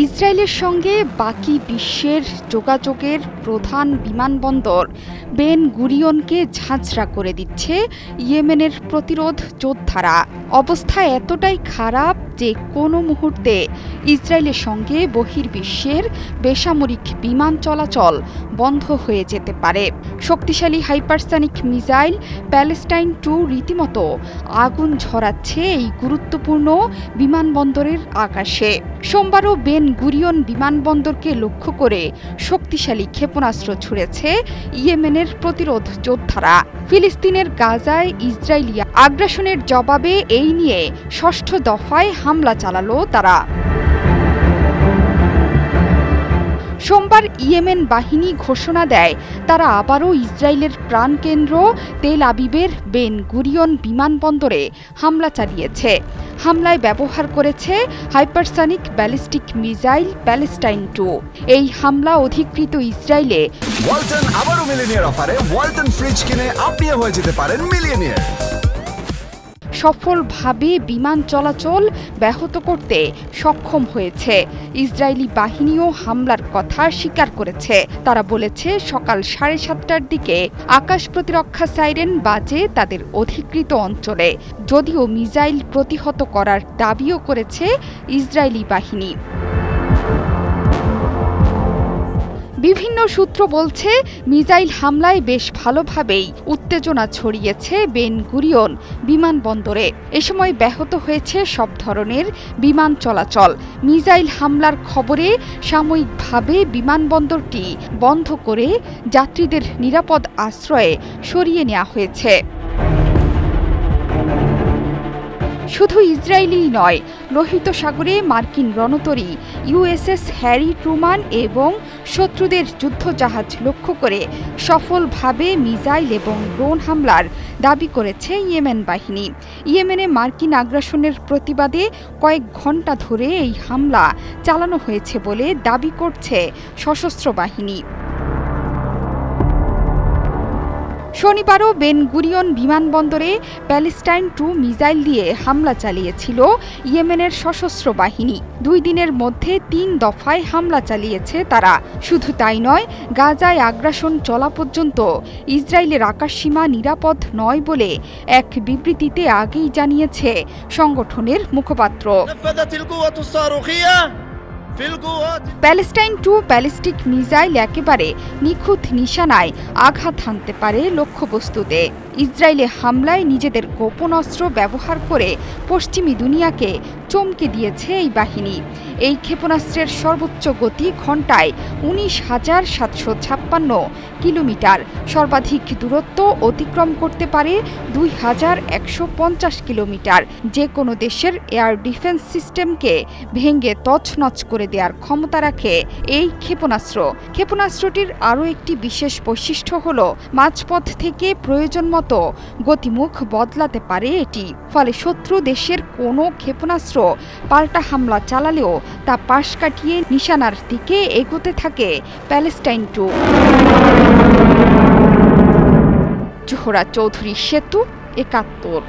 ইসরায়েলের সঙ্গে বাকি বিশ্বের যোগাযোগের প্রধান বিমানবন্দর বেন গুরিয়নকে ঝাঁঝরা করে দিচ্ছে ইয়েমেনের প্রতিরোধ যোদ্ধারা। অবস্থা এতটাই খারাপ যে কোনো মুহূর্তে ইসরায়েলের সঙ্গে বহির্বিশ্বের বেসামরিক বিমান চলাচল বন্ধ হয়ে যেতে পারে। শক্তিশালী হাইপারসনিক মিসাইল প্যালেস্টাইন 2 রীতিমতো আগুন ঝরাচ্ছে এই গুরুত্বপূর্ণ বিমানবন্দরের আকাশে। সোমবারও বেন গুরিয়ন বিমানবন্দরকে লক্ষ্য করে শক্তিশালী ক্ষেপণাস্ত্র ছুড়েছে ইয়েমেনের প্রতিরোধ যোদ্ধারা। ফিলিস্তিনের গাজায় ইসরায়েলি আগ্রাসনের জবাবে এই নিয়ে ষষ্ঠ দফায় হামলা চালালো তারা। সোমবার ইয়েমেন বাহিনী ঘোষণা দেয় তারা আবারও ইসরায়েলের প্রাণকেন্দ্র তেল আবিবের বেন গুরিয়ন বিমানবন্দরে হামলা চালিয়েছে। হামলায় ব্যবহার করেছে হাইপারসনিক ব্যালিস্টিক মিসাইল প্যালেস্টাইন 2। এই হামলা অধিকৃত ইসরায়েলে ওয়ালটন আবারও মিলিয়নিয়ার অফারে ওয়ালটন ফ্রিজ কিনে আপনিও হয়ে যেতে পারেন মিলিয়নিয়ার। সফলভাবে বিমান চলাচল ব্যাহত করতে সক্ষম হয়েছে। ইসরায়েলি বাহিনীও হামলার কথা স্বীকার করেছে। তারা বলেছে সকাল 7:30টার দিকে আকাশ প্রতিরক্ষা সাইরেন বাজে তাদের অধিকৃত অঞ্চলে, যদিও মিসাইল প্রতিহত করার দাবিও করেছে ইসরায়েলি বাহিনী। বিভিন্ন সূত্র বলছে মিসাইল হামলায় বেশ ভালোভাবেই উত্তেজনা ছড়িয়েছে বেন গুরিয়ন বিমানবন্দরে। এ সময় ব্যাহত হয়েছে সব ধরনের বিমান চলাচল। মিসাইল হামলার খবরে সাময়িকভাবে বিমানবন্দরটি বন্ধ করে যাত্রীদের নিরাপদ আশ্রয়ে সরিয়ে নেওয়া হয়েছে। শুধু ইসরায়েলি নয়, লোহিত সাগরে মার্কিন রণতরী ইউএসএস হ্যারি ট্রুমান এবং শত্রুদের যুদ্ধজাহাজ লক্ষ্য করে সফলভাবে মিসাইল এবং ড্রোন হামলার দাবি করেছে ইয়েমেন বাহিনী। ইয়েমেনে মার্কিন আগ্রাসনের প্রতিবাদে কয়েক ঘণ্টা ধরে এই হামলা চালানো হয়েছে বলে দাবি করছে সশস্ত্র বাহিনী। শনিবারও বেন গুরিয়ন বিমানবন্দরে প্যালেস্টাইন 2 মিসাইল দিয়ে হামলা চালিয়েছিল ইয়েমেনের সশস্ত্র বাহিনী। 2 দিনের মধ্যে 3 দফায় হামলা চালিয়েছে তারা। শুধু তাই নয়, গাজায় আগ্রাসন চলা পর্যন্ত ইসরায়েলের আকাশসীমা নিরাপদ নয় বলে এক বিবৃতিতে আগেই জানিয়েছে সংগঠনের মুখপাত্র। প্যালেস্টাইন 2 ব্যালিস্টিক মিসাইল একেবারে নিখুঁত নিশানায় আঘাত হানতে পারে লক্ষ্যবস্তুতে। ইসরায়েলে হামলায় নিজেদের গোপন অস্ত্র ব্যবহার করে পশ্চিমী দুনিয়াকে চমকে দিয়েছে এই বাহিনী। এই ক্ষেপণাস্ত্রের সর্বোচ্চ গতি ঘণ্টায় 19,756 কিলোমিটার, সর্বাধিক দূরত্ব অতিক্রম করতে পারে 2,150 কিলোমিটার। যে কোনো দেশের এয়ার ডিফেন্স সিস্টেমকে ভেঙে তছনছ করে দেওয়ার ক্ষমতা রাখে এই ক্ষেপণাস্ত্র। ক্ষেপণাস্ত্রটির আরও একটি বিশেষ বৈশিষ্ট্য হল মাঝপথ থেকে প্রয়োজন মতো গতিমুখ বদলাতে পারে এটি। ফলে শত্রু দেশের কোনো ক্ষেপণাস্ত্র পাল্টা হামলা চালালেও তা পাশ কাটিয়ে নিশানার দিকে এগোতে থাকে প্যালেস্টাইন 2। জোহরা চৌধুরী সেতু, 71।